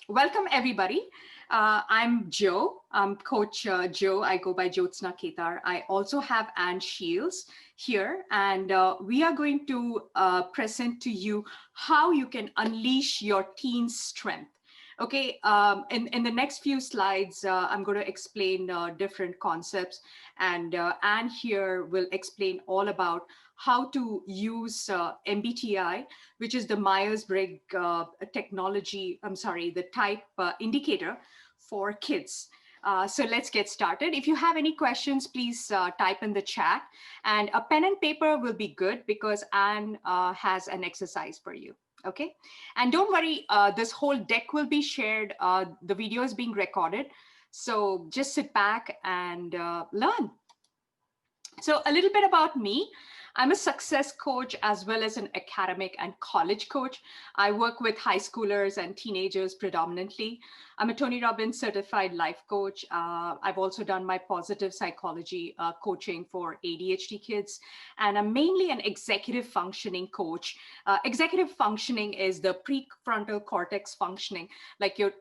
welcome everybody. I'm Joe. I'm Coach Joe. I go by Jyotsna Ketar. I also have Anne Shields here, and we are going to present to you how you can unleash your teen's strength. Okay, in the next few slides, I'm going to explain different concepts, and Anne here will explain all about how to use MBTI, which is the Myers Briggs the type indicator for kids. So let's get started. If you have any questions, please type in the chat, and a pen and paper will be good because Anne has an exercise for you. Okay, and don't worry, this whole deck will be shared. The video is being recorded, so just sit back and learn. So a little bit about me. I'm a success coach as well as an academic and college coach. I work with high schoolers and teenagers predominantly. I'm a Tony Robbins certified life coach. I've also done my positive psychology coaching for ADHD kids. And I'm mainly an executive functioning coach. Executive functioning is the prefrontal cortex functioning, like your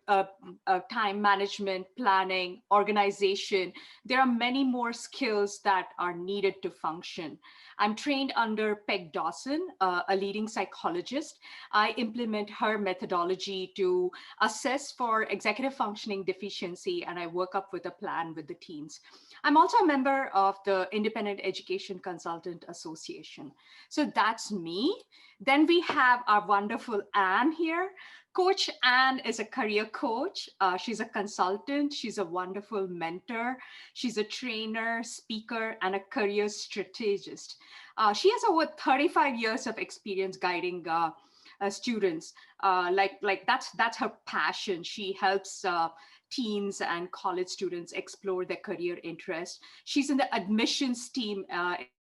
time management, planning, organization. There are many more skills that are needed to function. I'm trained under Peg Dawson, a leading psychologist. I implement her methodology to assess for executive functioning deficiency, and I work up with a plan with the teens. I'm also a member of the Independent Education Consultant Association. So that's me. Then we have our wonderful Anne here. Coach Anne is a career coach. She's a consultant. She's a wonderful mentor. She's a trainer, speaker, and a career strategist. She has over 35 years of experience guiding students. That's her passion. She helps teens and college students explore their career interests. She's in the admissions team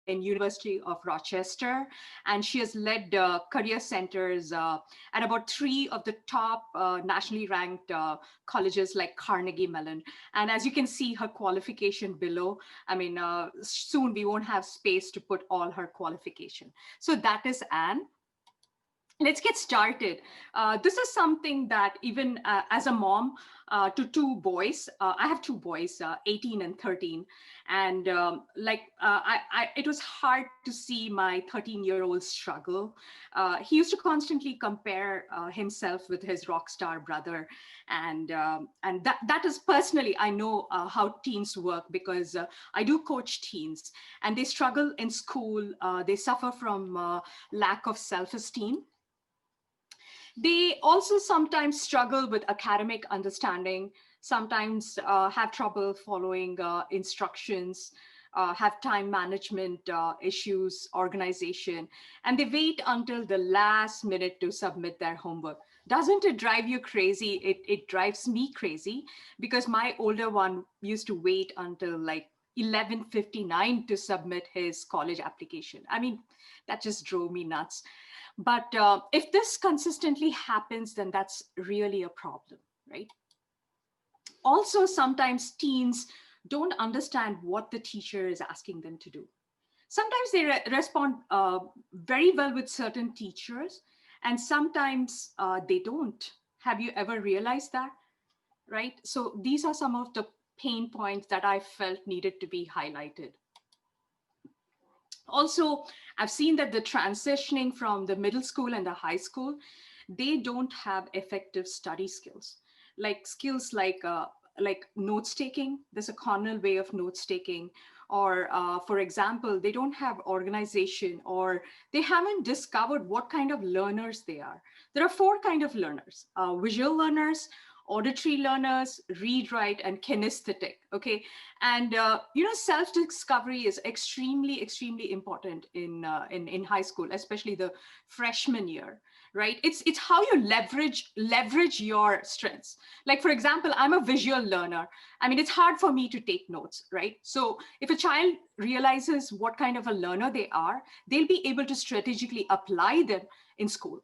in University of Rochester, and she has led career centers at about 3 of the top nationally ranked colleges like Carnegie Mellon. And as you can see her qualification below, I mean, soon we won't have space to put all her qualification. So that is Anne. Let's get started. This is something that even as a mom to 2 boys, I have 2 boys, 18 and 13. And it was hard to see my 13-year-old struggle. He used to constantly compare himself with his rock star brother. And that is personally, I know how teens work because I do coach teens, and they struggle in school. They suffer from lack of self-esteem. They also sometimes struggle with academic understanding, sometimes have trouble following instructions, have time management issues, organization, and they wait until the last minute to submit their homework. Doesn't it drive you crazy? It drives me crazy because my older one used to wait until like 11:59 to submit his college application. I mean, that just drove me nuts. But if this consistently happens, then that's really a problem, right? Also, sometimes teens don't understand what the teacher is asking them to do. Sometimes they respond very well with certain teachers, and sometimes they don't. Have you ever realized that, right? So these are some of the pain points that I felt needed to be highlighted. Also, I've seen that the transitioning from the middle school and the high school, they don't have effective study skills, like skills like notes taking. There's a Cornell way of notes taking, or for example, they don't have organization, or they haven't discovered what kind of learners they are. There are 4 kinds of learners: visual learners, auditory learners, read, write, and kinesthetic. Okay, and self-discovery is extremely important in high school, especially the freshman year, right? It's how you leverage your strengths. Like for example, I'm a visual learner. I mean, it's hard for me to take notes, right? So if a child realizes what kind of a learner they are, they'll be able to strategically apply them in school.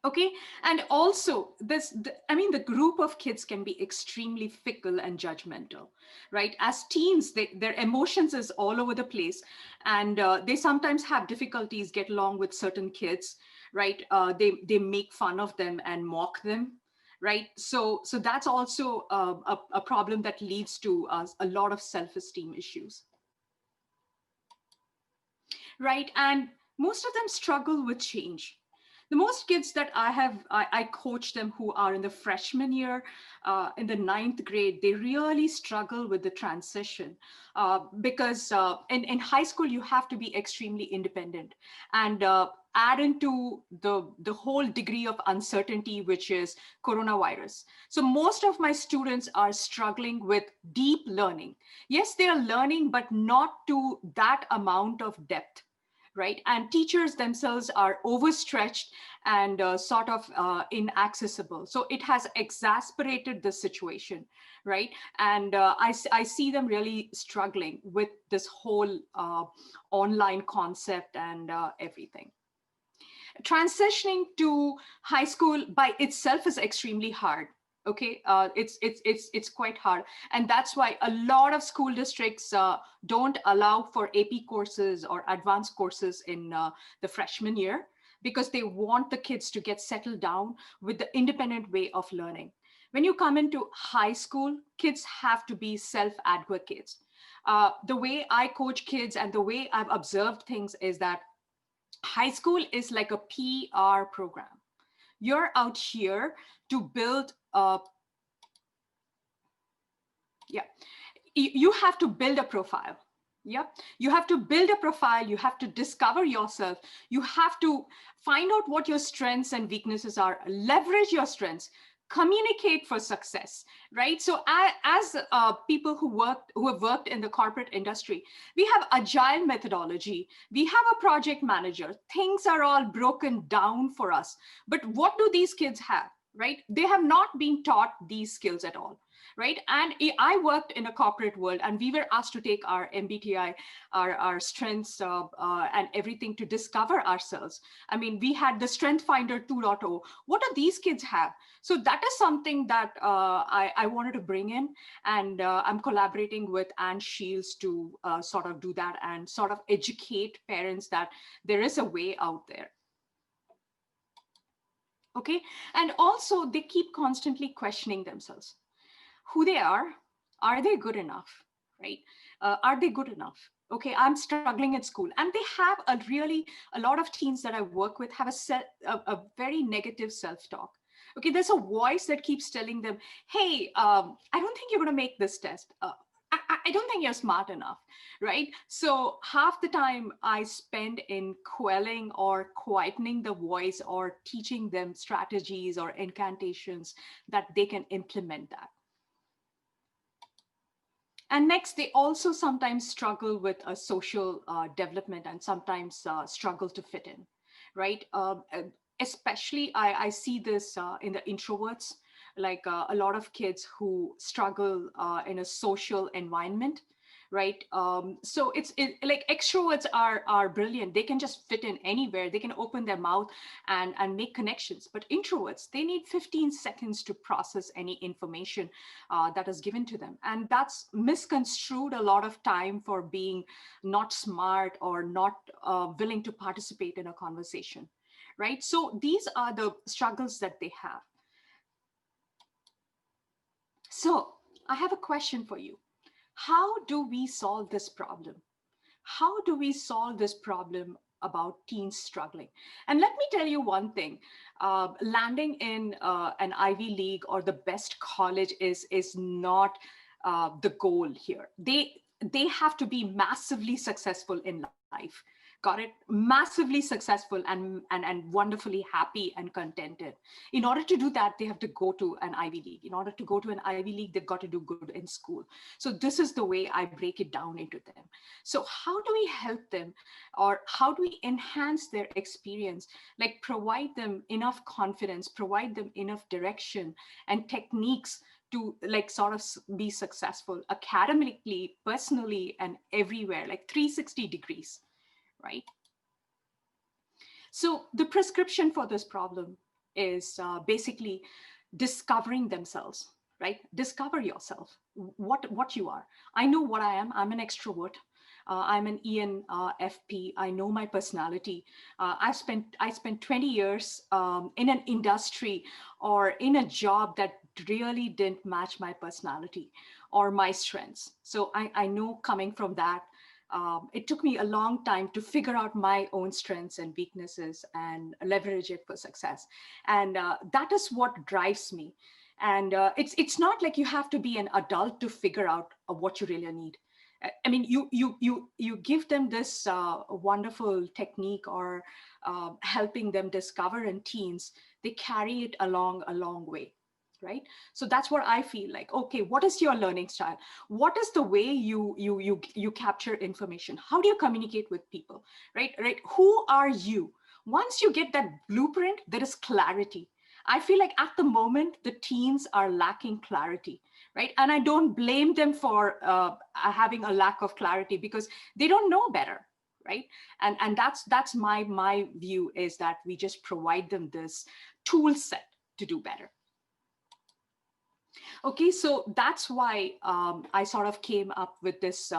Okay, and also the group of kids can be extremely fickle and judgmental, right? As teens, their emotions is all over the place, and they sometimes have difficulties get along with certain kids, right? They make fun of them and mock them, right? So that's also a problem that leads to a lot of self-esteem issues, right? And most of them struggle with change. The most kids that I coach them who are in the freshman year, in the ninth grade, they really struggle with the transition because in high school, you have to be extremely independent and add into the whole degree of uncertainty, which is coronavirus. So most of my students are struggling with deep learning. Yes, they are learning, but not to that amount of depth, right? And teachers themselves are overstretched and sort of inaccessible. So it has exasperated the situation, right? And I see them really struggling with this whole online concept and everything. Transitioning to high school by itself is extremely hard. Okay, it's quite hard, and that's why a lot of school districts don't allow for AP courses or advanced courses in the freshman year, because they want the kids to get settled down with the independent way of learning. When you come into high school, kids have to be self-advocates. The way I coach kids and the way I've observed things is that high school is like a PR program. You're out here to build a, yeah, you have to build a profile. Yep. You have to build a profile. You have to discover yourself. You have to find out what your strengths and weaknesses are, leverage your strengths, communicate for success, right? So as people who have worked in the corporate industry, we have agile methodology. We have a project manager. Things are all broken down for us. But what do these kids have, right? They have not been taught these skills at all, right? And I worked in a corporate world, and we were asked to take our MBTI, our strengths and everything to discover ourselves. I mean, we had the Strength Finder 2.0. What do these kids have? So that is something that I wanted to bring in, and I'm collaborating with Anne Shields to sort of do that and sort of educate parents that there is a way out there. Okay, and also they keep constantly questioning themselves, who they are they good enough, right? Are they good enough? Okay, I'm struggling at school, and they have a lot of teens that I work with have a very negative self-talk. Okay, there's a voice that keeps telling them, hey, I don't think you're going to make this test. I don't think you're smart enough, right? So half the time I spend in quelling or quietening the voice or teaching them strategies or incantations that they can implement that. And next, they also sometimes struggle with a social development and sometimes struggle to fit in, right? Especially, I see this in the introverts, like a lot of kids who struggle in a social environment, right? So like extroverts are brilliant. They can just fit in anywhere. They can open their mouth and make connections. But introverts, they need 15 seconds to process any information that is given to them. And that's misconstrued a lot of time for being not smart or not willing to participate in a conversation, right? So these are the struggles that they have. So I have a question for you. How do we solve this problem? How do we solve this problem about teens struggling? And let me tell you one thing, landing in an Ivy League or the best college is not the goal here. They have to be massively successful in life. Got it? Massively successful and wonderfully happy and contented. In order to do that, they have to go to an Ivy League. In order to go to an Ivy League, they've got to do good in school. So this is the way I break it down into them. So how do we help them, or how do we enhance their experience? Like provide them enough confidence, provide them enough direction and techniques to like sort of be successful academically, personally, and everywhere, like 360 degrees, right? So the prescription for this problem is basically discovering themselves, right? Discover yourself, what you are. I know what I am. I'm an extrovert. I'm an ENFP. I know my personality. I spent 20 years in an industry or in a job that really didn't match my personality or my strengths. So I know coming from that, it took me a long time to figure out my own strengths and weaknesses and leverage it for success. And that is what drives me. And it's not like you have to be an adult to figure out what you really need. I mean, you give them this wonderful technique or helping them discover in teens. They carry it along a long way, right? So that's what I feel like. Okay, what is your learning style? What is the way you capture information? How do you communicate with people, right? Right? Who are you? Once you get that blueprint, there is clarity. I feel like at the moment the teens are lacking clarity, right? And I don't blame them for having a lack of clarity because they don't know better, right? And that's my view, is that we just provide them this tool set to do better. Okay, so that's why I sort of came up with this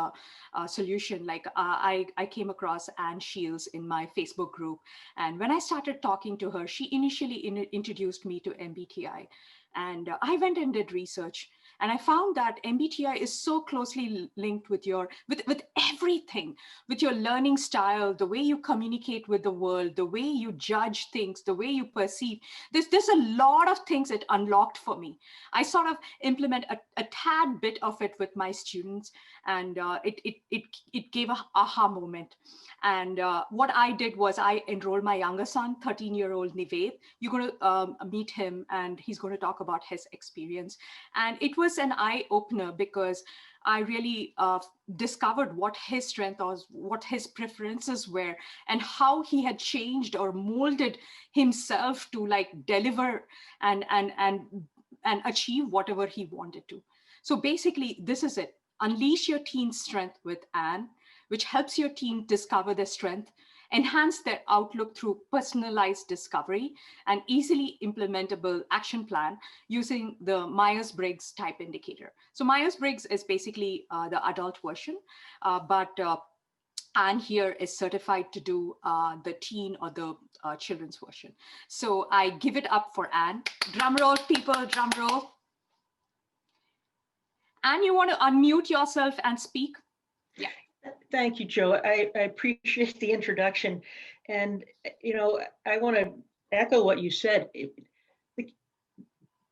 solution. Like I came across Anne Shields in my Facebook group. And when I started talking to her, she initially introduced me to MBTI. And I went and did research. And I found that MBTI is so closely linked with with everything, with your learning style, the way you communicate with the world, the way you judge things, the way you perceive. There's a lot of things it unlocked for me. I sort of implement a tad bit of it with my students, and it gave a aha moment. And what I did was I enrolled my younger son, 13-year-old Nived. You're going to meet him, and he's going to talk about his experience. And it was an eye opener because I really discovered what his strength was, what his preferences were, and how he had changed or molded himself to like deliver and achieve whatever he wanted to. So basically, this is it. Unleash your teen's strength with Anne, which helps your teen discover their strength, enhance their outlook through personalized discovery, and easily implementable action plan using the Myers Briggs Type Indicator. So Myers Briggs is basically the adult version, but Anne here is certified to do the teen or the children's version. So I give it up for Anne. Drum roll, people, drum roll. Anne, you want to unmute yourself and speak? Yeah. Thank you, Joe. I appreciate the introduction. And, you know, I want to echo what you said.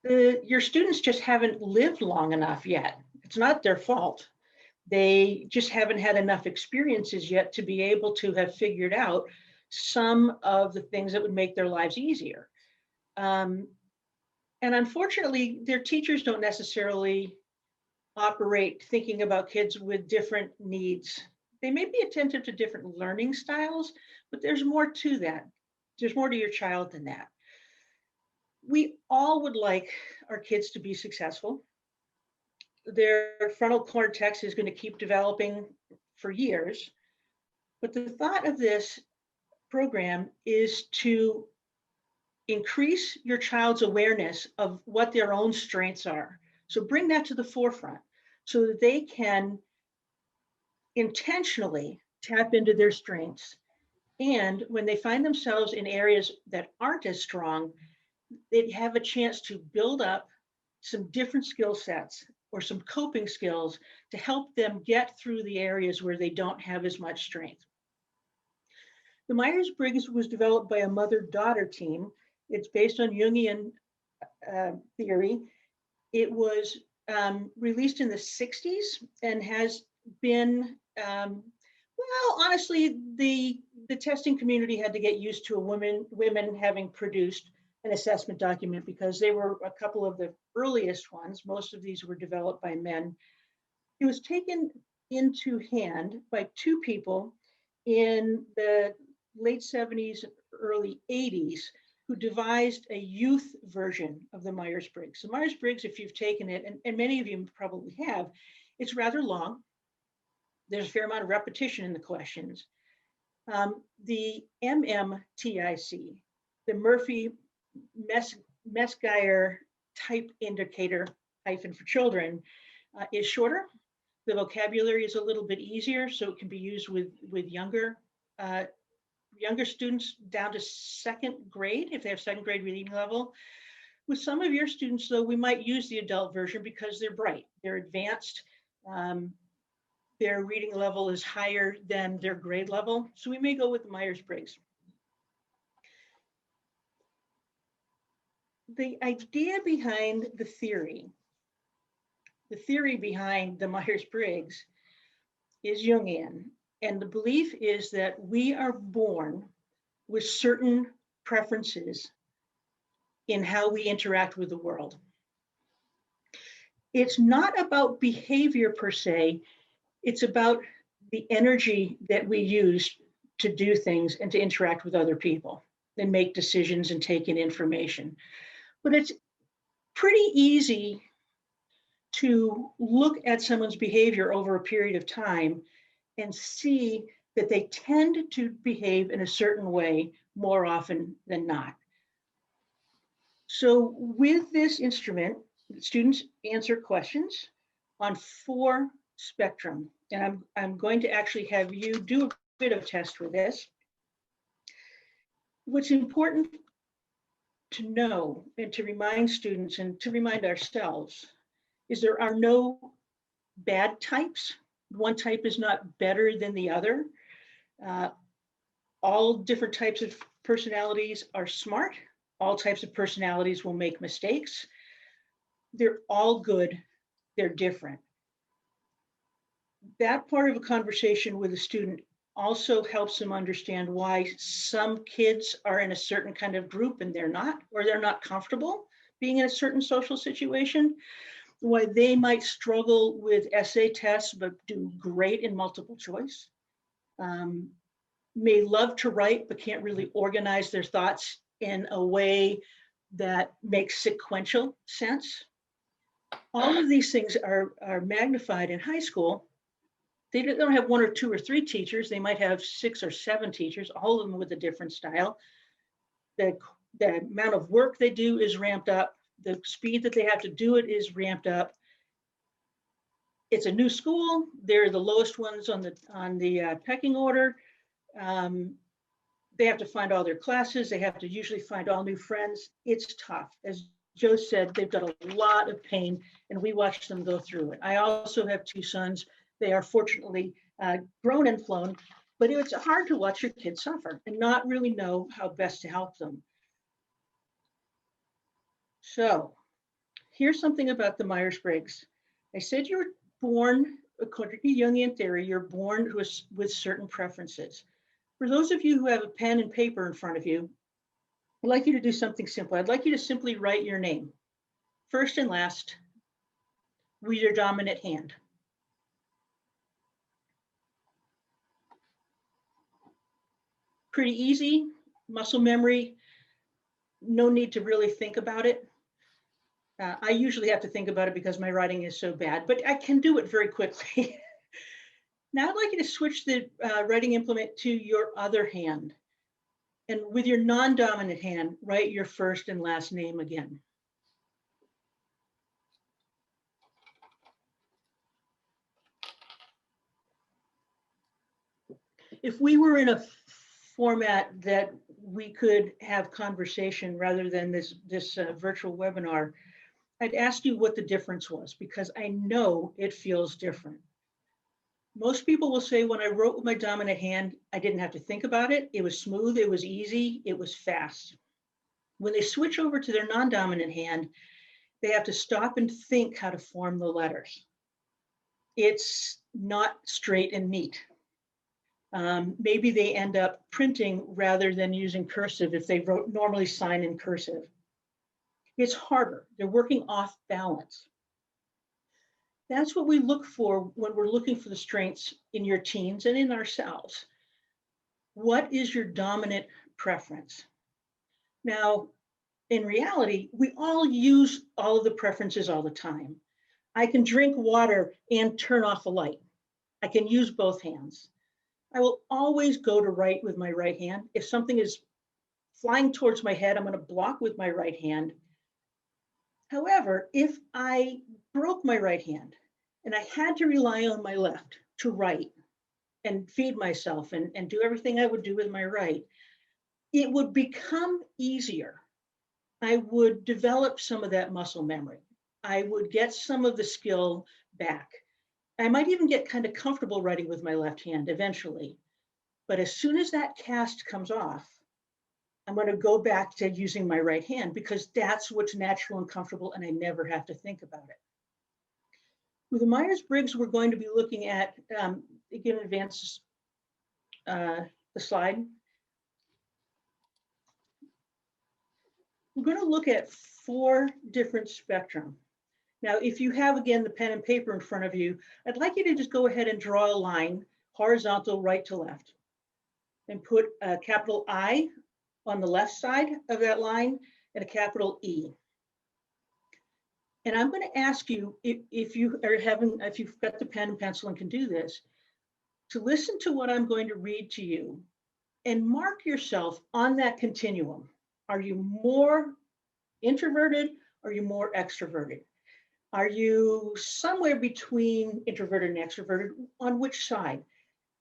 Your students just haven't lived long enough yet. It's not their fault. They just haven't had enough experiences yet to be able to have figured out some of the things that would make their lives easier. And unfortunately, their teachers don't necessarily operate thinking about kids with different needs. They may be attentive to different learning styles, but there's more to that. There's more to your child than that. We all would like our kids to be successful. Their frontal cortex is going to keep developing for years. But the thought of this program is to increase your child's awareness of what their own strengths are. So bring that to the forefront so that they can intentionally tap into their strengths. And when they find themselves in areas that aren't as strong, they have a chance to build up some different skill sets or some coping skills to help them get through the areas where they don't have as much strength. The Myers-Briggs was developed by a mother-daughter team. It's based on Jungian theory. It was released in the 60s and has been, well, honestly, the testing community had to get used to women having produced an assessment document because they were a couple of the earliest ones. Most of these were developed by men. It was taken into hand by two people in the late 70s, early 80s, who devised a youth version of the Myers-Briggs. So Myers-Briggs, if you've taken it, and many of you probably have, it's rather long. There's a fair amount of repetition in the questions. The MMTIC, the Murphy-Messgeier Type Indicator, hyphen for children, is shorter. The vocabulary is a little bit easier, so it can be used with uh, younger students down to second grade, if they have second grade reading level. With some of your students, though, we might use the adult version because they're bright, they're advanced, their reading level is higher than their grade level. So we may go with the Myers Briggs. The idea behind the theory behind the Myers Briggs is Jungian. And the belief is that we are born with certain preferences in how we interact with the world. It's not about behavior per se, it's about the energy that we use to do things and to interact with other people and make decisions and take in information. But it's pretty easy to look at someone's behavior over a period of time and see that they tend to behave in a certain way more often than not. So with this instrument, students answer questions on 4 spectrum. And I'm going to actually have you do a bit of a test with this. What's important to know and to remind students and to remind ourselves is there are no bad types. One type is not better than the other. All different types of personalities are smart. All types of personalities will make mistakes. They're all good. They're different. That part of a conversation with a student also helps them understand why some kids are in a certain kind of group and they're not, or they're not comfortable being in a certain social situation, why they might struggle with essay tests but do great in multiple choice, may love to write but can't really organize their thoughts in a way that makes sequential sense. All of these things are magnified in high school. They don't have 1 or 2 or 3 teachers. They might have 6 or 7 teachers, all of them with a different style. The amount of work they do is ramped up. The speed that they have to do it is ramped up. It's a new school. They're the lowest ones on the pecking order. They have to find all their classes. They have to usually find all new friends. It's tough. As Joe said, they've got a lot of pain, and we watch them go through it. I also have 2 sons. They are fortunately grown and flown, but it's hard to watch your kids suffer and not really know how best to help them. So here's something about the Myers Briggs. I said you were born, according to Jungian theory, you're born with certain preferences. For those of you who have a pen and paper in front of you, I'd like you to do something simple. I'd like you to simply write your name, first and last, with your dominant hand. Pretty easy, muscle memory, no need to really think about it. I usually have to think about it because my writing is so bad, but I can do it very quickly. Now I'd like you to switch the writing implement to your other hand. And with your non-dominant hand, write your first and last name again. If we were in a format that we could have conversation rather than this virtual webinar, I'd ask you what the difference was, because I know it feels different. Most people will say when I wrote with my dominant hand, I didn't have to think about it. It was smooth, it was easy, it was fast. When they switch over to their non-dominant hand, they have to stop and think how to form the letters. It's not straight and neat. Maybe they end up printing rather than using cursive if they normally sign in cursive. It's harder. They're working off balance. That's what we look for when we're looking for the strengths in your teens and in ourselves. What is your dominant preference? Now, in reality, we all use all of the preferences all the time. I can drink water and turn off a light. I can use both hands. I will always go to write with my right hand. If something is flying towards my head, I'm going to block with my right hand. However, if I broke my right hand and I had to rely on my left to write and feed myself and do everything I would do with my right, it would become easier. I would develop some of that muscle memory. I would get some of the skill back. I might even get kind of comfortable writing with my left hand eventually. But as soon as that cast comes off, I'm going to go back to using my right hand because that's what's natural and comfortable, and I never have to think about it. With the Myers-Briggs, we're going to be looking at, again, advance the slide. We're going to look at 4 different spectrum. Now, if you have, again, the pen and paper in front of you, I'd like you to just go ahead and draw a line, horizontal, right to left, and put a capital I on the left side of that line and a capital E. And I'm going to ask you, if you've got the pen and pencil and can do this, to listen to what I'm going to read to you and mark yourself on that continuum. Are you more introverted? Are you more extroverted? Are you somewhere between introverted and extroverted? On which side?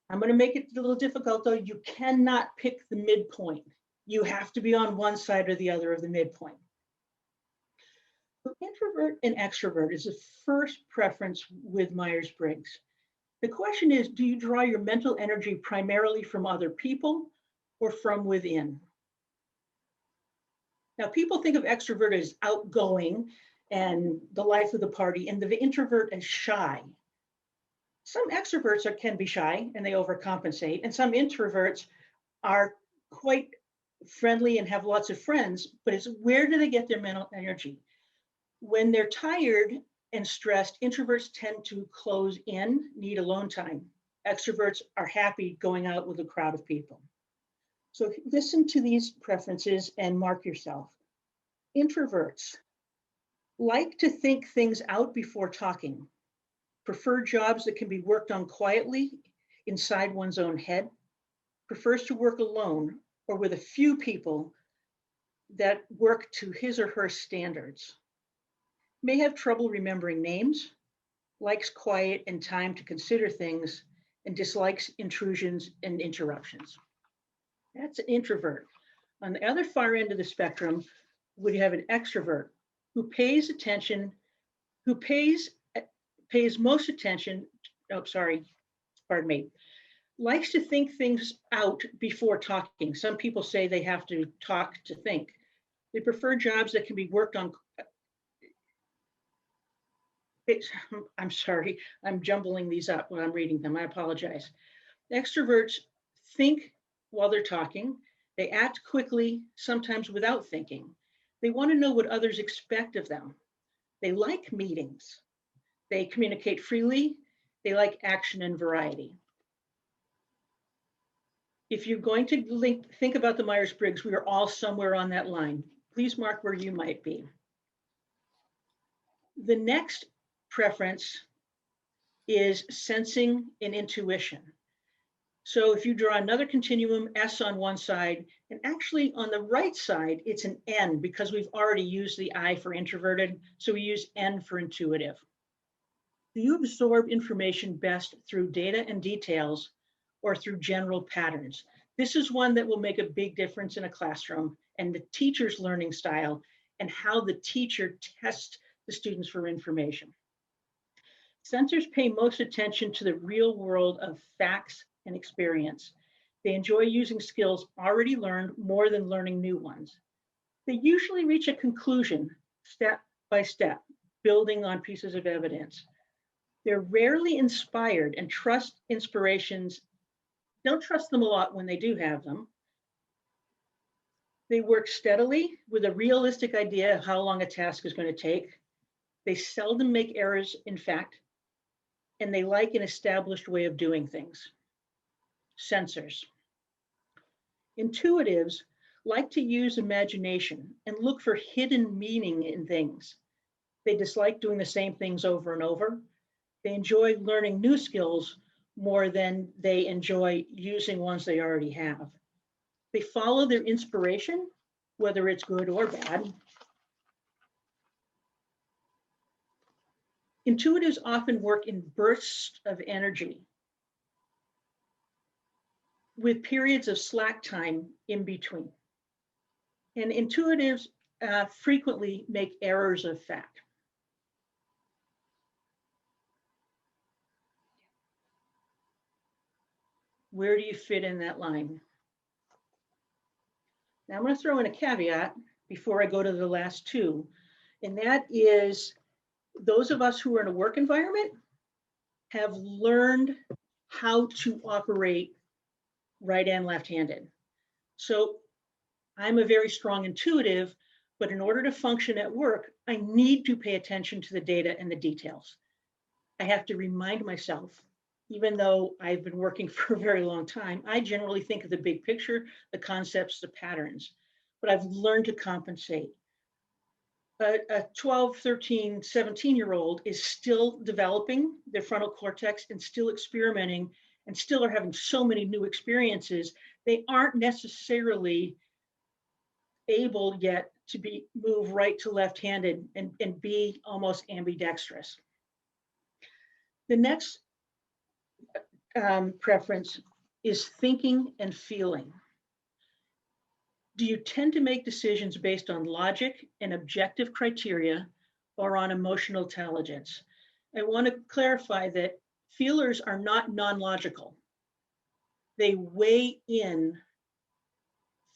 I'm going to make it a little difficult, though. You cannot pick the midpoint. You have to be on one side or the other of the midpoint. So introvert and extrovert is the first preference with Myers-Briggs. The question is, do you draw your mental energy primarily from other people or from within? Now, people think of extrovert as outgoing and the life of the party, and the introvert as shy. Some extroverts can be shy and they overcompensate, and some introverts are quite friendly and have lots of friends, but it's where do they get their mental energy? When they're tired and stressed, introverts tend to close in, need alone time. Extroverts are happy going out with a crowd of people. So listen to these preferences and mark yourself. Introverts like to think things out before talking, prefer jobs that can be worked on quietly inside one's own head, prefers to work alone or with a few people that work to his or her standards, may have trouble remembering names, likes quiet and time to consider things, and dislikes intrusions and interruptions. That's an introvert. On the other far end of the spectrum, we have an extrovert who pays attention, who pays most attention, likes to think things out before talking. Some people say they have to talk to think. They prefer jobs that can be worked on. I'm sorry, I'm jumbling these up when I'm reading them. I apologize. Extroverts think while they're talking. They act quickly, sometimes without thinking. They want to know what others expect of them. They like meetings. They communicate freely. They like action and variety. If you're going to think about the Myers-Briggs, we are all somewhere on that line. Please mark where you might be. The next preference is sensing and intuition. So if you draw another continuum, S on one side, and actually on the right side, it's an N because we've already used the I for introverted, so we use N for intuitive. Do you absorb information best through data and details or through general patterns? This is one that will make a big difference in a classroom and the teacher's learning style and how the teacher tests the students for information. Sensors pay most attention to the real world of facts and experience. They enjoy using skills already learned more than learning new ones. They usually reach a conclusion step by step, building on pieces of evidence. They're rarely inspired and trust inspirations. Don't trust them a lot when they do have them. They work steadily with a realistic idea of how long a task is going to take. They seldom make errors, in fact, and they like an established way of doing things. Sensors. Intuitives like to use imagination and look for hidden meaning in things. They dislike doing the same things over and over. They enjoy learning new skills more than they enjoy using ones they already have. They follow their inspiration, whether it's good or bad. Intuitives often work in bursts of energy with periods of slack time in between. And intuitives frequently make errors of fact. Where do you fit in that line? Now I'm going to throw in a caveat before I go to the last two, and that is those of us who are in a work environment have learned how to operate right and left-handed. So I'm a very strong intuitive, but in order to function at work, I need to pay attention to the data and the details. I have to remind myself, even though I've been working for a very long time, I generally think of the big picture, the concepts, the patterns, but I've learned to compensate. A 12, 13, 17-year-old is still developing their frontal cortex and still experimenting and still are having so many new experiences. They aren't necessarily able yet to move right to left-handed and be almost ambidextrous. The next preference is thinking and feeling. Do you tend to make decisions based on logic and objective criteria or on emotional intelligence? I want to clarify that feelers are not non-logical. They weigh in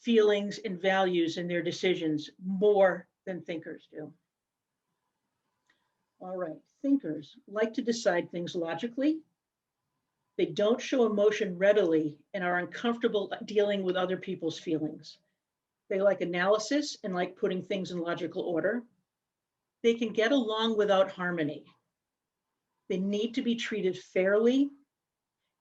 feelings and values in their decisions more than thinkers do. All right, thinkers like to decide things logically. They don't show emotion readily and are uncomfortable dealing with other people's feelings. They like analysis and like putting things in logical order. They can get along without harmony. They need to be treated fairly,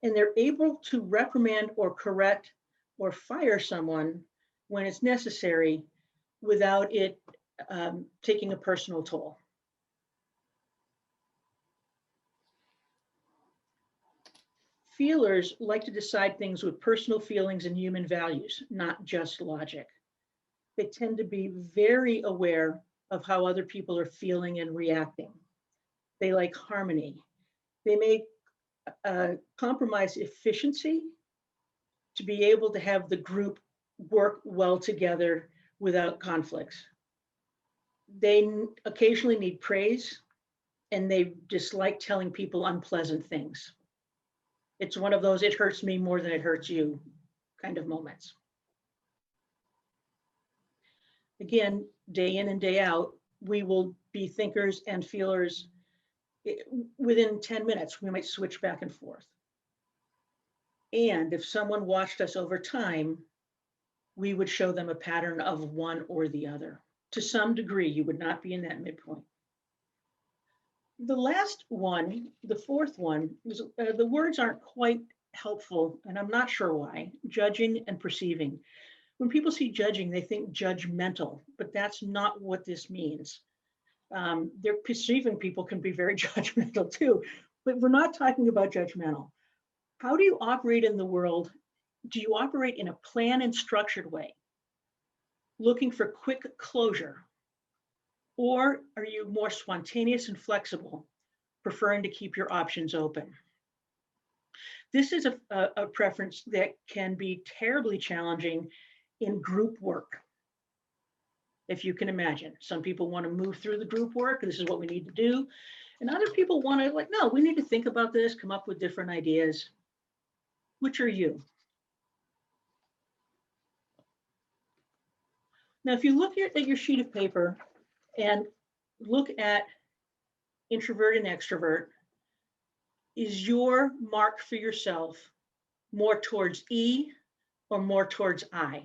and they're able to reprimand or correct or fire someone when it's necessary without it taking a personal toll. Feelers like to decide things with personal feelings and human values, not just logic. They tend to be very aware of how other people are feeling and reacting. They like harmony. They may compromise efficiency to be able to have the group work well together without conflicts. They occasionally need praise, and they dislike telling people unpleasant things. It's one of those, it hurts me more than it hurts you kind of moments. Again, day in and day out, we will be thinkers and feelers. Within 10 minutes, we might switch back and forth. And if someone watched us over time, we would show them a pattern of one or the other. To some degree, you would not be in that midpoint. The last one, the fourth one, is, the words aren't quite helpful, and I'm not sure why, judging and perceiving. When people see judging, they think judgmental, but that's not what this means. They're perceiving people can be very judgmental too, but we're not talking about judgmental. How do you operate in the world? Do you operate in a planned and structured way, looking for quick closure? Or are you more spontaneous and flexible, preferring to keep your options open? This is a preference that can be terribly challenging in group work. If you can imagine, some people want to move through the group work, this is what we need to do. And other people want to like, no, we need to think about this, come up with different ideas. Which are you? Now, if you look at your sheet of paper and look at introvert and extrovert, is your mark for yourself more towards E or more towards I?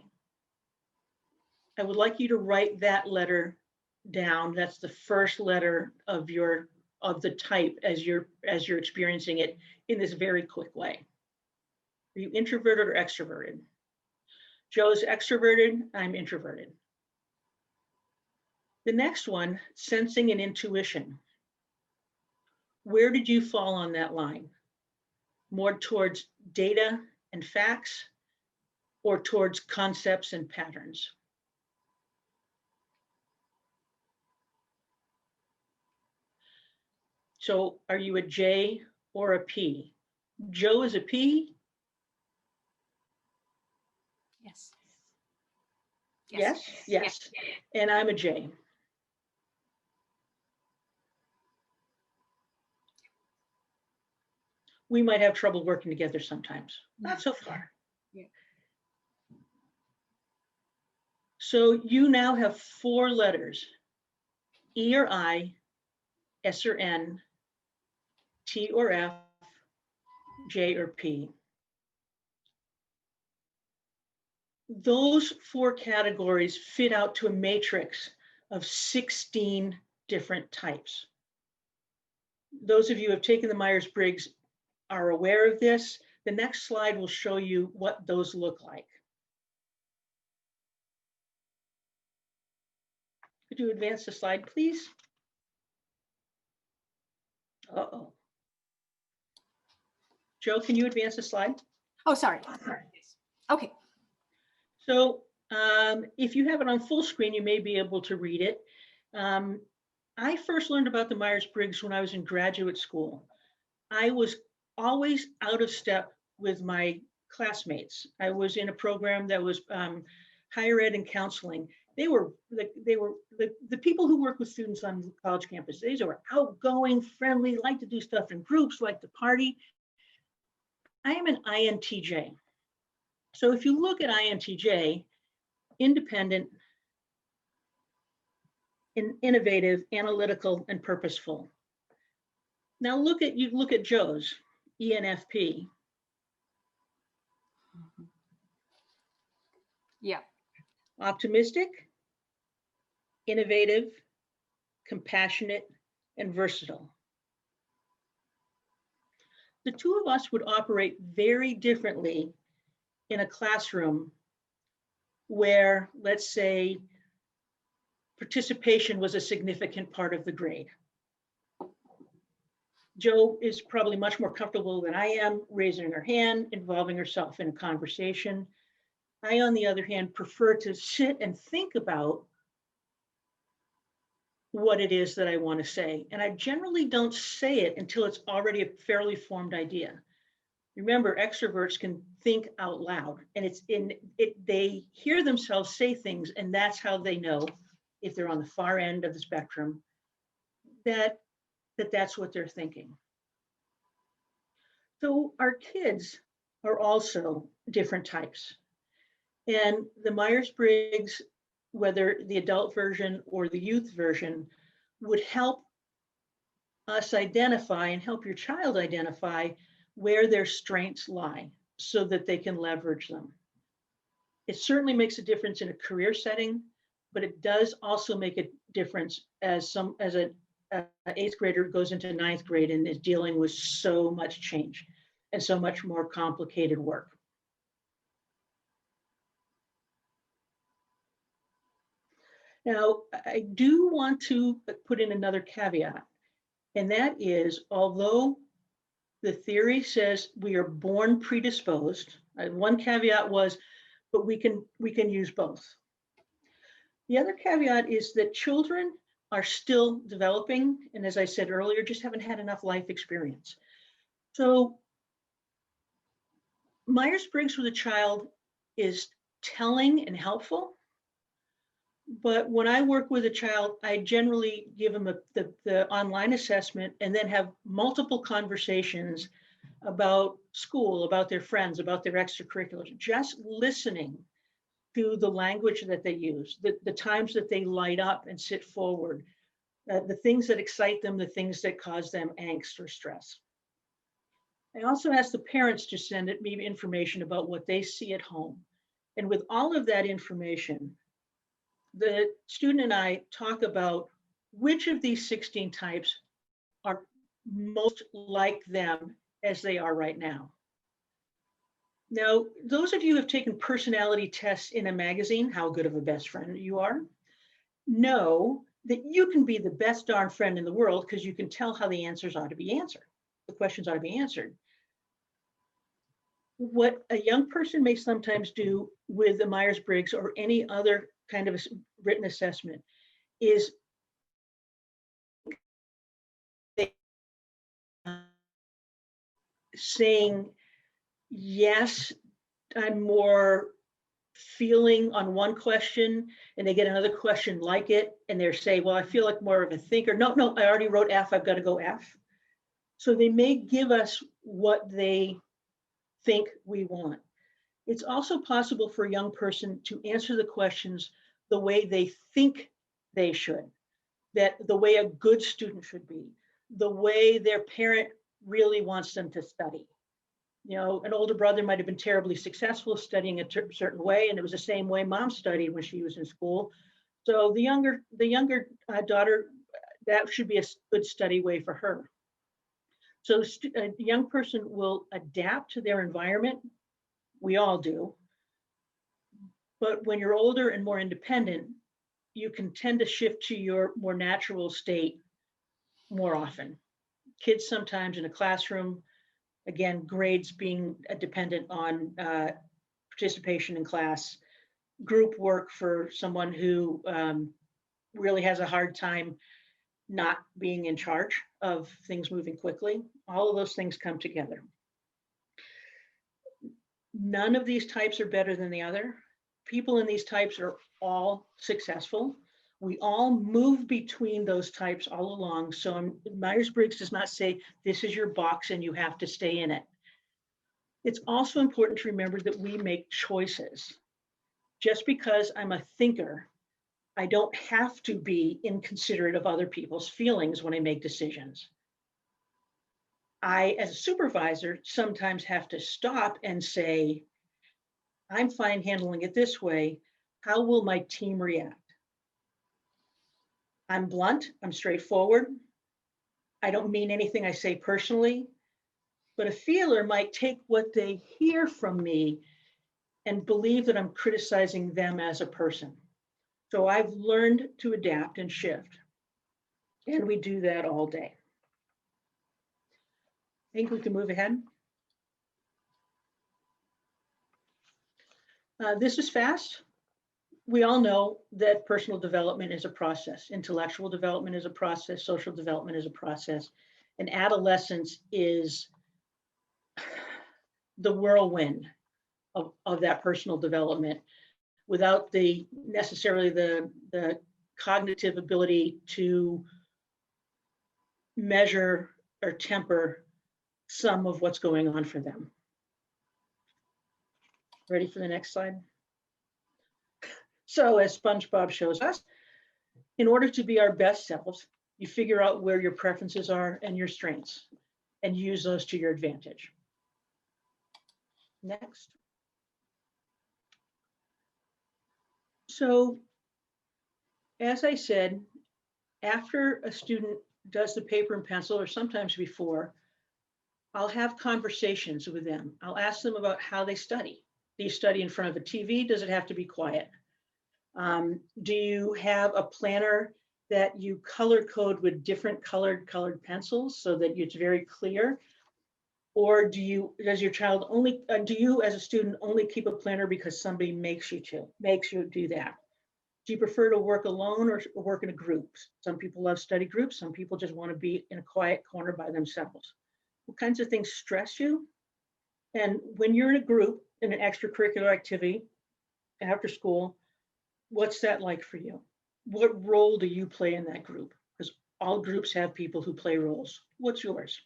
I would like you to write that letter down. That's the first letter of the type as you're experiencing it in this very quick way. Are you introverted or extroverted? Joe's extroverted, I'm introverted. The next one, sensing and intuition. Where did you fall on that line? More towards data and facts or towards concepts and patterns? So are you a J or a P? Joe is a P? Yes. Yes? Yes. And I'm a J. We might have trouble working together sometimes. Not so far. Yeah. So you now have 4 letters: E or I, S or N, T or F, J or P. Those 4 categories fit out to a matrix of 16 different types. Those of you who have taken the Myers-Briggs are aware of this. The next slide will show you what those look like. Could you advance the slide, please? Uh-oh. Joe, can you advance the slide? Oh, sorry. Okay. So if you have it on full screen, you may be able to read it. I first learned about the Myers-Briggs when I was in graduate school. I was always out of step with my classmates. I was in a program that was higher ed and counseling. They were the people who work with students on the college campus. These were outgoing, friendly, like to do stuff in groups, like to party. I am an INTJ. So if you look at INTJ, independent, innovative, analytical, and purposeful. Now look at Joe's, ENFP. Yeah. Optimistic, innovative, compassionate, and versatile. The two of us would operate very differently in a classroom where, let's say, participation was a significant part of the grade. Joe is probably much more comfortable than I am raising her hand, involving herself in a conversation. I, on the other hand, prefer to sit and think about what it is that I want to say. And I generally don't say it until it's already a fairly formed idea. Remember, extroverts can think out loud, and they hear themselves say things, and that's how they know, if they're on the far end of the spectrum, that's what they're thinking. So our kids are also different types. And the Myers-Briggs, whether the adult version or the youth version, would help us identify and help your child identify where their strengths lie so that they can leverage them. It certainly makes a difference in a career setting, but it does also make a difference as an 8th grader goes into 9th grade and is dealing with so much change and so much more complicated work. Now, I do want to put in another caveat, and that is, although the theory says we are born predisposed, one caveat was, but we can use both. The other caveat is that children are still developing, and as I said earlier, just haven't had enough life experience. So Myers-Briggs with a child is telling and helpful, but when I work with a child, I generally give them the online assessment and then have multiple conversations about school, about their friends, about their extracurriculars, just listening to the language that they use, the times that they light up and sit forward, the things that excite them, the things that cause them angst or stress. I also ask the parents to send me information about what they see at home. And with all of that information, the student and I talk about which of these 16 types are most like them as they are right now. Now, those of you who have taken personality tests in a magazine, How Good of a Best Friend You Are, know that you can be the best darn friend in the world because you can tell how the answers ought to be answered. The questions ought to be answered. What a young person may sometimes do with the Myers-Briggs or any other kind of written assessment is they saying, yes, I'm more feeling on one question, and they get another question like it, and they're saying, well, I feel like more of a thinker. No, I already wrote F, I've got to go F. So they may give us what they think we want. It's also possible for a young person to answer the questions the way they think they should, that the way a good student should be, the way their parent really wants them to study. You know, an older brother might have been terribly successful studying a certain way, and it was the same way mom studied when she was in school. So the younger daughter, that should be a good study way for her. So a young person will adapt to their environment. We all do. But when you're older and more independent, you can tend to shift to your more natural state more often. Kids sometimes in a classroom, again, grades being dependent on participation in class, group work for someone who really has a hard time not being in charge of things moving quickly. All of those things come together. None of these types are better than the other. People in these types are all successful. We all move between those types all along. So Myers-Briggs does not say, this is your box and you have to stay in it. It's also important to remember that we make choices. Just because I'm a thinker, I don't have to be inconsiderate of other people's feelings when I make decisions. I, as a supervisor, sometimes have to stop and say, I'm fine handling it this way. How will my team react? I'm blunt, I'm straightforward. I don't mean anything I say personally, but a feeler might take what they hear from me and believe that I'm criticizing them as a person. So I've learned to adapt and shift. And we do that all day. I think we can move ahead. This is fast. We all know that personal development is a process. Intellectual development is a process. Social development is a process. And adolescence is the whirlwind of that personal development without necessarily the cognitive ability to measure or temper some of what's going on for them. Ready for the next slide? So as SpongeBob shows us, in order to be our best selves, you figure out where your preferences are and your strengths and use those to your advantage. Next. So as I said, after a student does the paper and pencil, or sometimes before, I'll have conversations with them. I'll ask them about how they study. Do you study in front of a TV? Does it have to be quiet? Do you have a planner that you color code with different colored pencils so that it's very clear? Or does your child only, do you as a student only keep a planner because somebody makes you do that? Do you prefer to work alone or work in a group? Some people love study groups. Some people just want to be in a quiet corner by themselves. What kinds of things stress you? And when you're in a group, in an extracurricular activity after school, what's that like for you? What role do you play in that group? Because all groups have people who play roles. What's yours?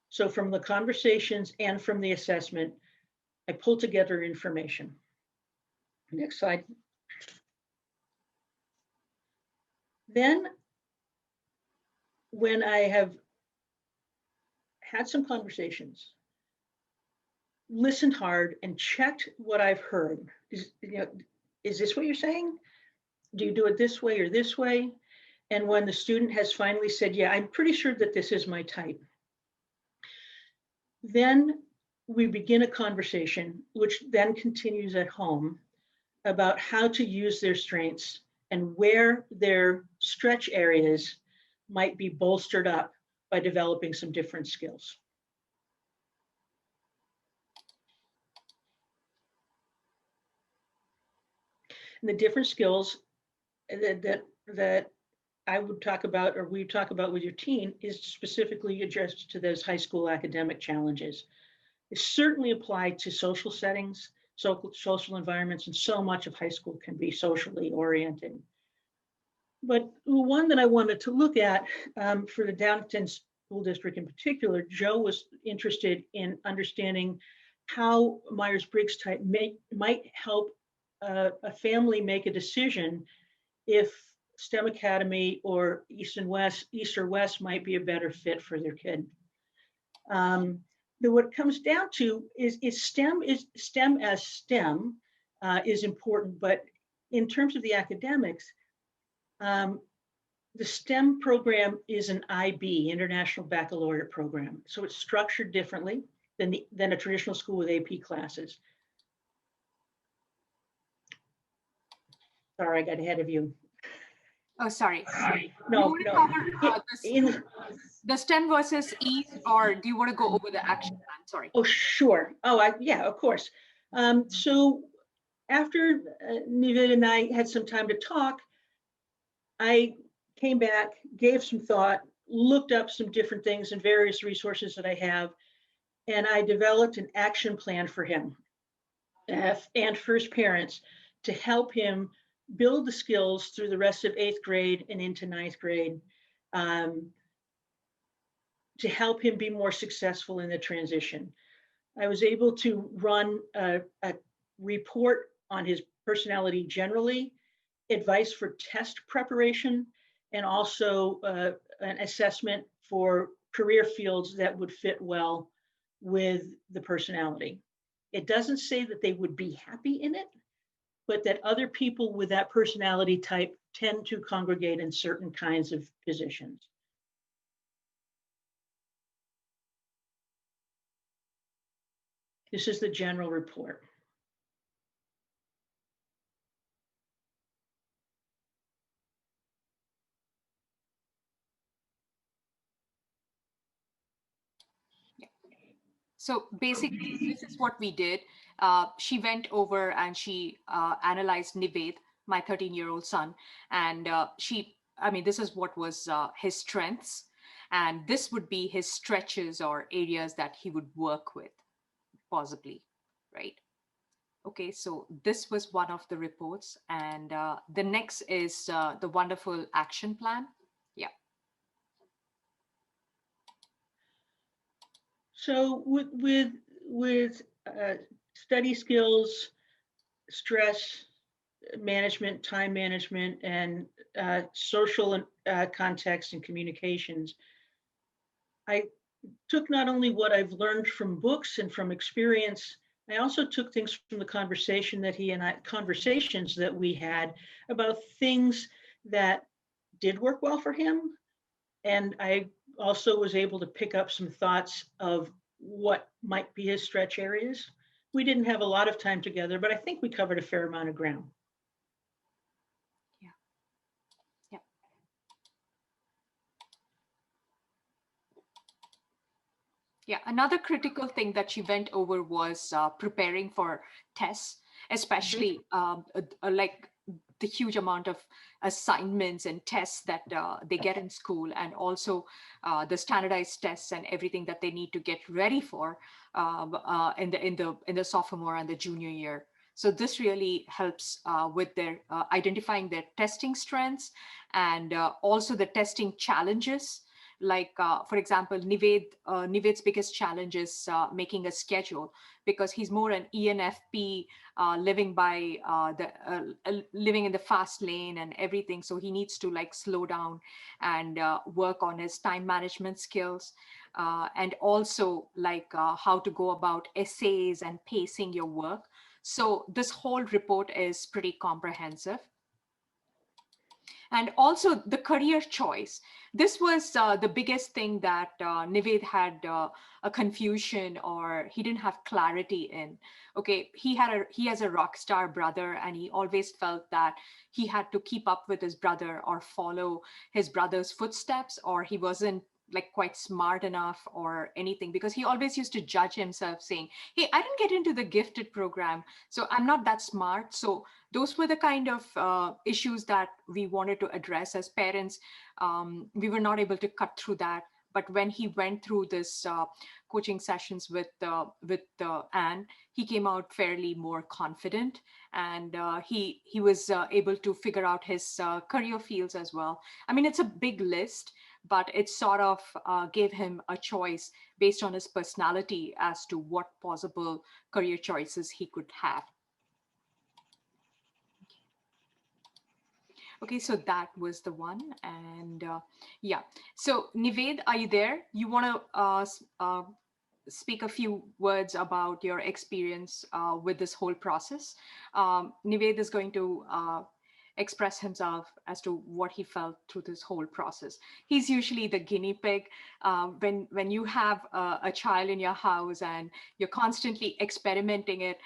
So from the conversations and from the assessment, I pull together information. Next slide. Then when I have had some conversations, listened hard and checked what I've heard. Is this what you're saying? Do you do it this way or this way? And when the student has finally said, yeah, I'm pretty sure that this is my type, then we begin a conversation, which then continues at home about how to use their strengths and where their stretch areas might be bolstered up by developing some different skills. And the different skills that I would talk about, or we talk about with your teen, is specifically addressed to those high school academic challenges. It's certainly applied to social settings, social environments, and so much of high school can be socially oriented. But the one that I wanted to look at for the Downingtown School District in particular, Joe was interested in understanding how Myers Briggs type might help a family make a decision if STEM Academy or East or West might be a better fit for their kid. What it comes down to is STEM as STEM is important, but in terms of the academics, the STEM program is an IB, International Baccalaureate program. So it's structured differently than a traditional school with AP classes. Sorry, I got ahead of you. Oh, sorry. No, the STEM versus East, or do you want to go over the action plan? Sorry. Oh, sure. Oh, yeah, of course. So after Nivid and I had some time to talk, I came back, gave some thought, looked up some different things and various resources that I have, and I developed an action plan for him and for his parents to help him build the skills through the rest of 8th grade and into 9th grade to help him be more successful in the transition. I was able to run a report on his personality generally, advice for test preparation, and also an assessment for career fields that would fit well with the personality. It doesn't say that they would be happy in it, but that other people with that personality type tend to congregate in certain kinds of positions. This is the general report. So basically, this is what we did. She went over and she analyzed Nived, my 13-year-old son, and this is what was his strengths, and this would be his stretches or areas that he would work with, possibly, right? Okay, so this was one of the reports, and the next is the wonderful action plan. Yeah. So with study skills, stress management, time management, and social context and communications, I took not only what I've learned from books and from experience, I also took things from the conversations that we had about things that did work well for him. And I also was able to pick up some thoughts of what might be his stretch areas. We didn't have a lot of time together, but I think we covered a fair amount of ground. Yeah. Yeah. Yeah, another critical thing that she went over was preparing for tests, especially like the huge amount of assignments and tests that they get in school, and also the standardized tests and everything that they need to get ready for in the sophomore and the junior year. So this really helps with their identifying their testing strengths and also the testing challenges. Like, for example, Nived's biggest challenge is making a schedule, because he's more an ENFP, living by living in the fast lane and everything. So he needs to like slow down and work on his time management skills, and also like how to go about essays and pacing your work. So this whole report is pretty comprehensive. And also the career choice. This was the biggest thing that Nived had a confusion, or he didn't have clarity in. Okay, he has a rock star brother, and he always felt that he had to keep up with his brother or follow his brother's footsteps, or he wasn't like quite smart enough or anything, because he always used to judge himself saying, hey, I didn't get into the gifted program, so I'm not that smart. So those were the kind of issues that we wanted to address as parents. We were not able to cut through that. But when he went through this coaching sessions with Anne, he came out fairly more confident, and he was able to figure out his career fields as well. I mean, it's a big list, but it sort of gave him a choice based on his personality as to what possible career choices he could have. Okay, so that was the one. And yeah, so Nived, are you there? You want to speak a few words about your experience with this whole process? Nived is going to express himself as to what he felt through this whole process. He's usually the guinea pig. When you have a child in your house and you're constantly experimenting it,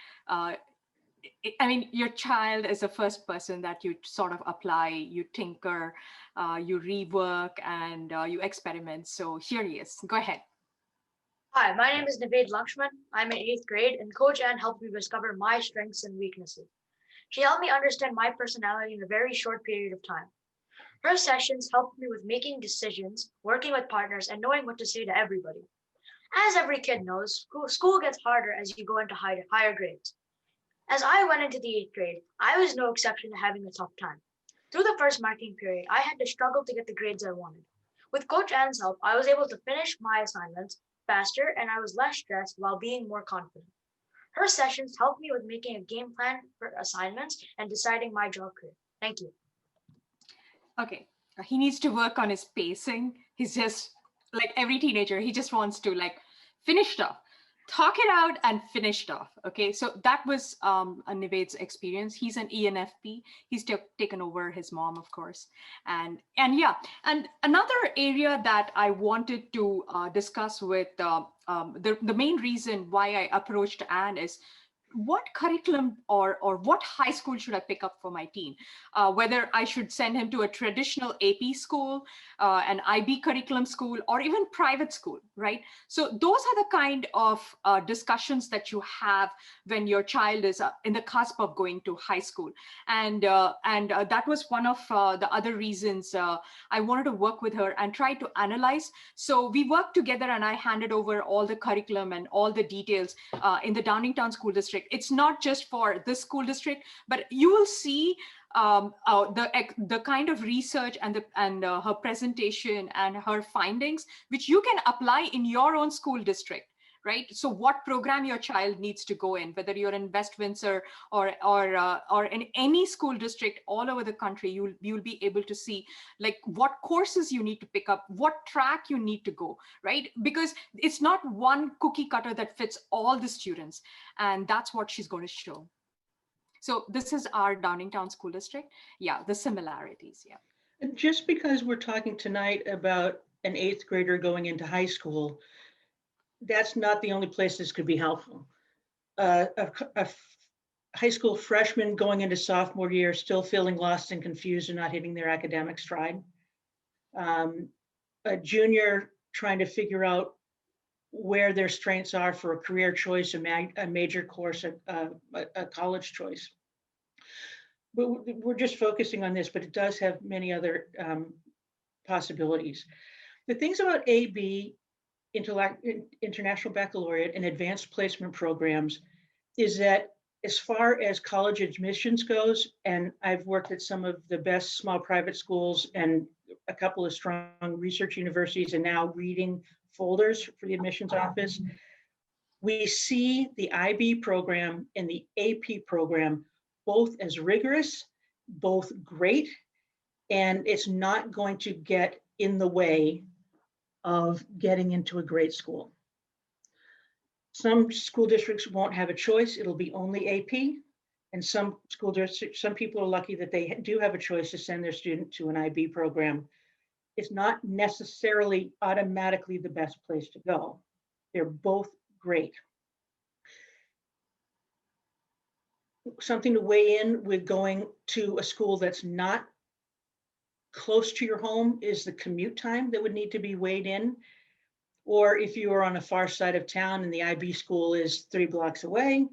I mean, your child is the first person that you sort of apply, you tinker, you rework, and you experiment. So here he is. Go ahead. Hi, my name is Naved Lakshman. I'm in 8th grade, and Coach Ann helped me discover my strengths and weaknesses. She helped me understand my personality in a very short period of time. Her sessions helped me with making decisions, working with partners, and knowing what to say to everybody. As every kid knows, school gets harder as you go into higher grades. As I went into the 8th grade, I was no exception to having a tough time. Through the first marking period, I had to struggle to get the grades I wanted. With Coach Ann's help, I was able to finish my assignments faster and I was less stressed while being more confident. Her sessions helped me with making a game plan for assignments and deciding my job career. Thank you. Okay, he needs to work on his pacing. He's just like every teenager, he just wants to like finish stuff, talk it out and finish stuff. Okay, so that was Nived's experience. He's an ENFP. He's taken over his mom, of course. And yeah, and another area that I wanted to discuss with the main reason why I approached Anne is, what curriculum or what high school should I pick up for my teen? Whether I should send him to a traditional AP school, an IB curriculum school, or even private school, right? So those are the kind of discussions that you have when your child is in the cusp of going to high school. And that was one of the other reasons I wanted to work with her and try to analyze. So we worked together and I handed over all the curriculum and all the details in the Downingtown School District. It's not just for this school district, but you will see the kind of research and her presentation and her findings, which you can apply in your own school district, right? So what program your child needs to go in, whether you're in West Windsor or in any school district all over the country, you'll be able to see like what courses you need to pick up, what track you need to go, right? Because it's not one cookie cutter that fits all the students, and that's what she's going to show. So this is our Downingtown School District. Yeah, the similarities, yeah. And just because we're talking tonight about an 8th grader going into high school, that's not the only place this could be helpful. A high school freshman going into sophomore year, still feeling lost and confused and not hitting their academic stride. A junior trying to figure out where their strengths are for a career choice, a major course, a college choice. But we're just focusing on this, but it does have many other possibilities. The things about AB, International Baccalaureate, and advanced placement programs is that as far as college admissions goes, and I've worked at some of the best small private schools and a couple of strong research universities and now reading folders for the admissions office, we see the IB program and the AP program both as rigorous, both great, and it's not going to get in the way of getting into a great school. Some school districts won't have a choice, it'll be only AP, and some school districts, some people are lucky that they do have a choice to send their student to an IB program. It's not necessarily automatically the best place to go. They're both great. Something to weigh in with going to a school that's not close to your home is the commute time that would need to be weighed in. Or if you are on a far side of town and the IB school is 3 blocks away,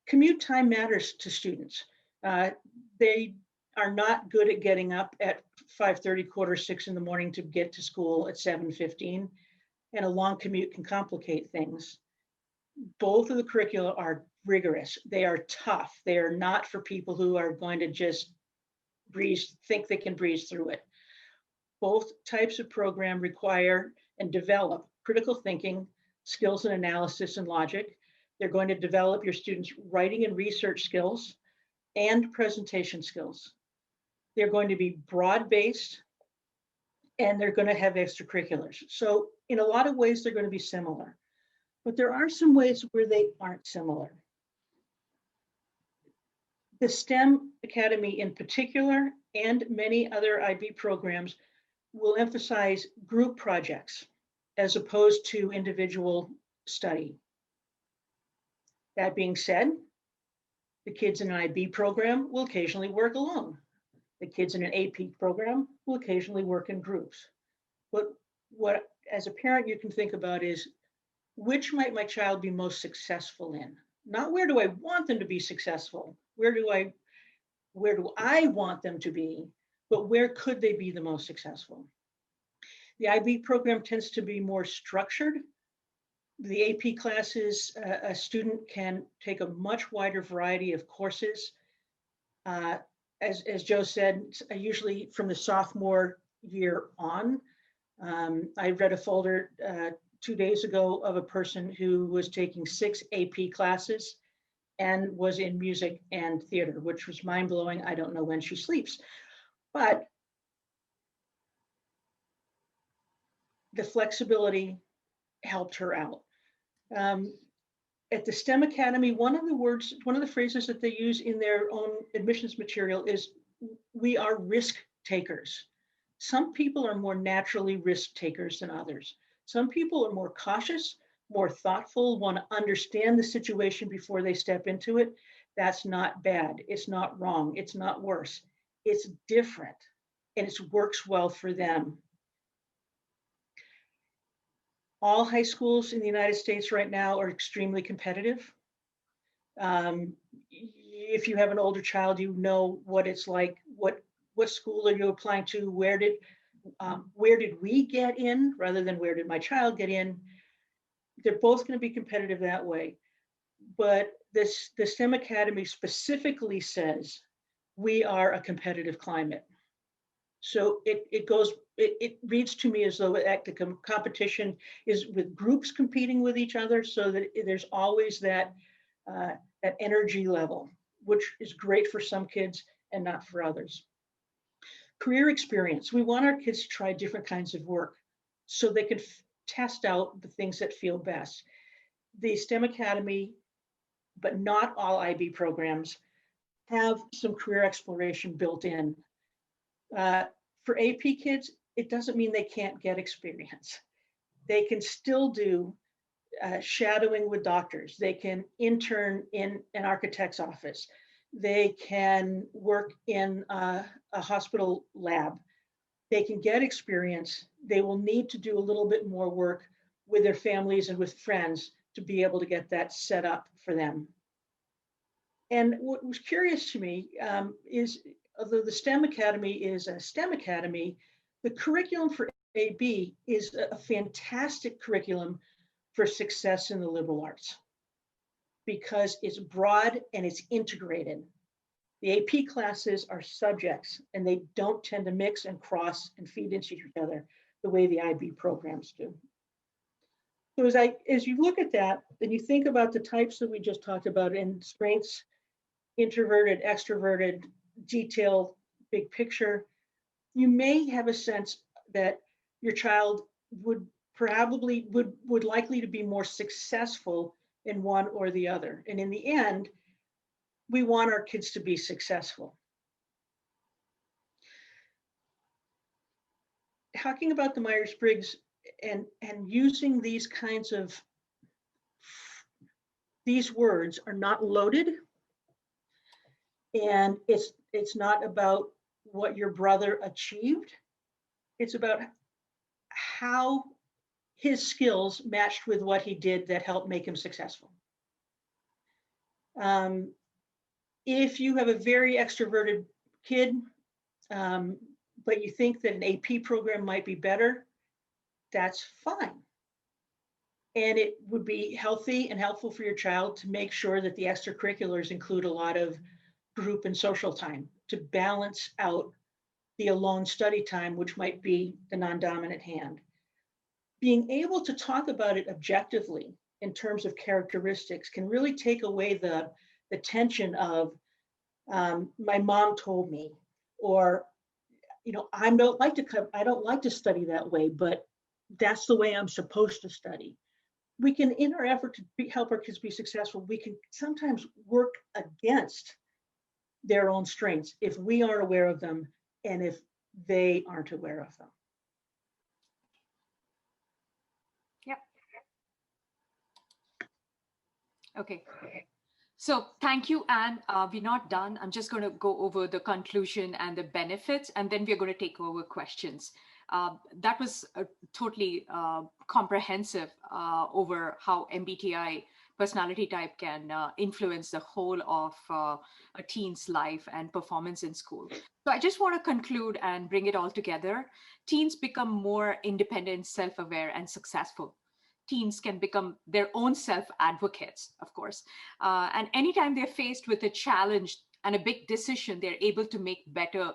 commute time matters to students. They are not good at getting up at 5:30, 5:45 in the morning to get to school at 7:15, and a long commute can complicate things. Both of the curricula are rigorous. They are tough. They are not for people who are going to just think they can breeze through it. Both types of program require and develop critical thinking, skills and analysis and logic. They're going to develop your students' writing and research skills and presentation skills. They're going to be broad-based, and they're going to have extracurriculars. So in a lot of ways, they're going to be similar, but there are some ways where they aren't similar. The STEM Academy in particular, and many other IB programs, will emphasize group projects as opposed to individual study. That being said, the kids in an IB program will occasionally work alone. The kids in an AP program will occasionally work in groups. But what, as a parent, you can think about is, which might my child be most successful in? Not where do I want them to be successful? Where do I want them to be? But where could they be the most successful? The IB program tends to be more structured. The AP classes, a student can take a much wider variety of courses. As Joe said, usually from the sophomore year on. I read a folder 2 days ago of a person who was taking 6 AP classes and was in music and theater, which was mind-blowing. I don't know when she sleeps, but the flexibility helped her out. At the STEM Academy, one of the phrases that they use in their own admissions material is, we are risk takers. Some people are more naturally risk takers than others. Some people are more cautious, more thoughtful, want to understand the situation before they step into it. That's not bad. It's not wrong. It's not worse. It's different, and it works well for them. All high schools in the United States right now are extremely competitive. If you have an older child, you know what it's like. What school are you applying to? Where did we get in, rather than where did my child get in? They're both going to be competitive that way. But the STEM Academy specifically says we are a competitive climate. So it reads to me as though the competition is with groups competing with each other, so that there's always that energy level, which is great for some kids and not for others. Career experience. We want our kids to try different kinds of work so they can test out the things that feel best. The STEM Academy, but not all IB programs, have some career exploration built in. For AP kids, it doesn't mean they can't get experience. They can still do shadowing with doctors. They can intern in an architect's office. They can work in a hospital lab. They can get experience. They will need to do a little bit more work with their families and with friends to be able to get that set up for them. And what was curious to me is, although the STEM Academy is a STEM Academy, the curriculum for AB is a fantastic curriculum for success in the liberal arts, because it's broad and it's integrated. The AP classes are subjects, and they don't tend to mix and cross and feed into each other the way the IB programs do. So as you look at that, and you think about the types that we just talked about in strengths, introverted, extroverted, detailed, big picture, you may have a sense that your child would likely to be more successful in one or the other. And in the end, we want our kids to be successful. Talking about the Myers Briggs and using these kinds of, these words are not loaded, and it's not about what your brother achieved. It's about how his skills matched with what he did that helped make him successful. If you have a very extroverted kid, but you think that an AP program might be better, that's fine. And it would be healthy and helpful for your child to make sure that the extracurriculars include a lot of group and social time to balance out the alone study time, which might be the non-dominant hand. Being able to talk about it objectively in terms of characteristics can really take away the tension of my mom told me, or I don't like to study that way, but that's the way I'm supposed to study. We can, in our effort to help our kids be successful, we can sometimes work against their own strengths if we aren't aware of them and if they aren't aware of them. Yep. Okay. So thank you, Anne. We're not done. I'm just going to go over the conclusion and the benefits, and then we're going to take over questions. That was totally comprehensive over how MBTI personality type can influence the whole of a teen's life and performance in school. So I just want to conclude and bring it all together. Teens become more independent, self-aware, and successful. Teens can become their own self-advocates, of course. And anytime they're faced with a challenge and a big decision, they're able to make better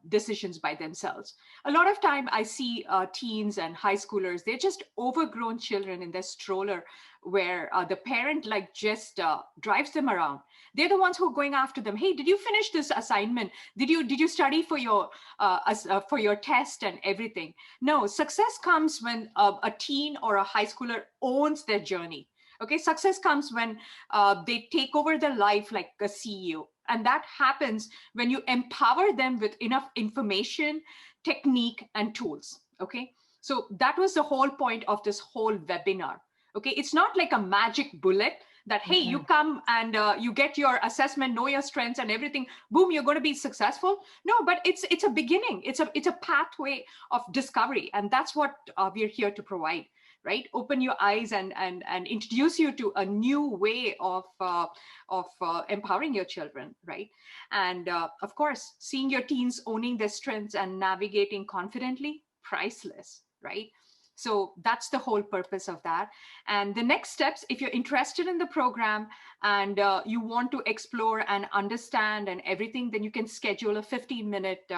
decisions by themselves. A lot of time I see teens and high schoolers, they're just overgrown children in their stroller where the parent just drives them around. They're the ones who are going after them. Hey, did you finish this assignment? Did you study for your test and everything? No, success comes when a teen or a high schooler owns their journey. Okay, success comes when they take over their life like a CEO. And that happens when you empower them with enough information, technique, and tools. Okay, so that was the whole point of this whole webinar. Okay, it's not like a magic bullet that, hey, you come and you get your assessment, know your strengths and everything, boom, you're going to be successful. No, but it's a beginning. It's a pathway of discovery. And that's what we're here to provide. Right? Open your eyes and introduce you to a new way of empowering your children, right? And of course, seeing your teens owning their strengths and navigating confidently, priceless, right? So that's the whole purpose of that. And the next steps, if you're interested in the program and you want to explore and understand and everything, then you can schedule a 15-minute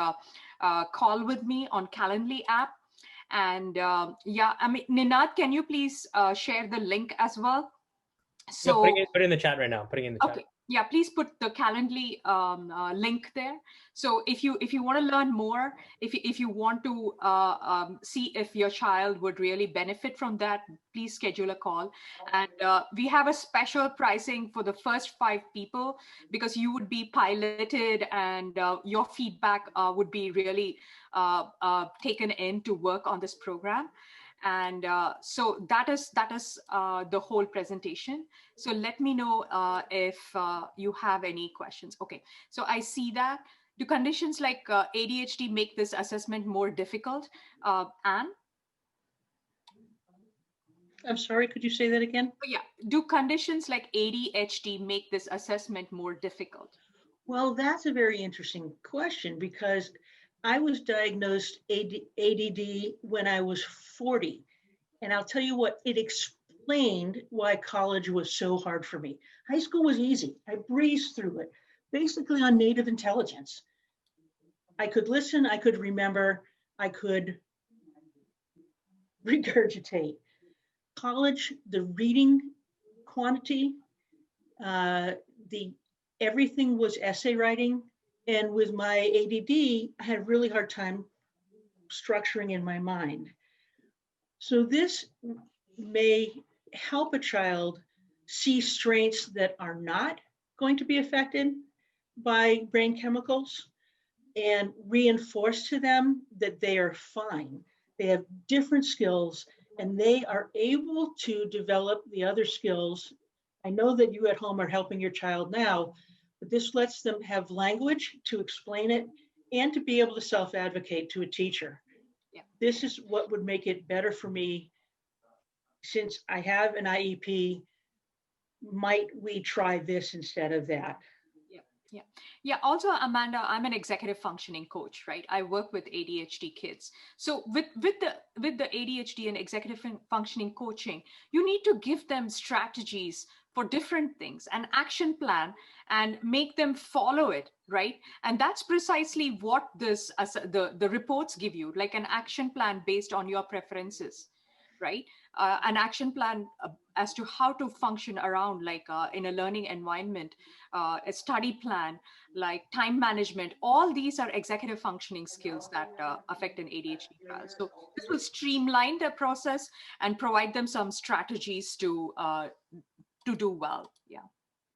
call with me on Calendly app. And yeah, I mean, Ninad, can you please share the link as well? So put it in the chat right now. Putting it in the chat. Okay. Yeah, please put the Calendly link there. So if you want to learn more, if you want to see if your child would really benefit from that, please schedule a call. And we have a special pricing for the first 5 people because you would be piloted and your feedback would be really taken in to work on this program. And so that is the whole presentation. So let me know if you have any questions. Okay, so I see that. Do conditions like ADHD make this assessment more difficult? Anne? I'm sorry, could you say that again? Oh, yeah, do conditions like ADHD make this assessment more difficult? Well, that's a very interesting question because I was diagnosed ADD when I was 40. And I'll tell you what, it explained why college was so hard for me. High school was easy. I breezed through it, basically on native intelligence. I could listen, I could remember, I could regurgitate. College, the reading quantity, everything was essay writing. And with my ADD, I had a really hard time structuring in my mind. So this may help a child see strengths that are not going to be affected by brain chemicals and reinforce to them that they are fine. They have different skills and they are able to develop the other skills. I know that you at home are helping your child now, but this lets them have language to explain it and to be able to self-advocate to a teacher. Yeah. This is what would make it better for me. Since I have an IEP, might we try this instead of that? Yeah. Also, Amanda, I'm an executive functioning coach, right? I work with ADHD kids. So with the ADHD and executive functioning coaching, you need to give them strategies for different things, an action plan, and make them follow it, right? And that's precisely what the reports give you, like an action plan based on your preferences, right? An action plan as to how to function around, like in a learning environment, a study plan, like time management. All these are executive functioning skills that affect an ADHD child. So this will streamline the process and provide them some strategies to do well. Yeah.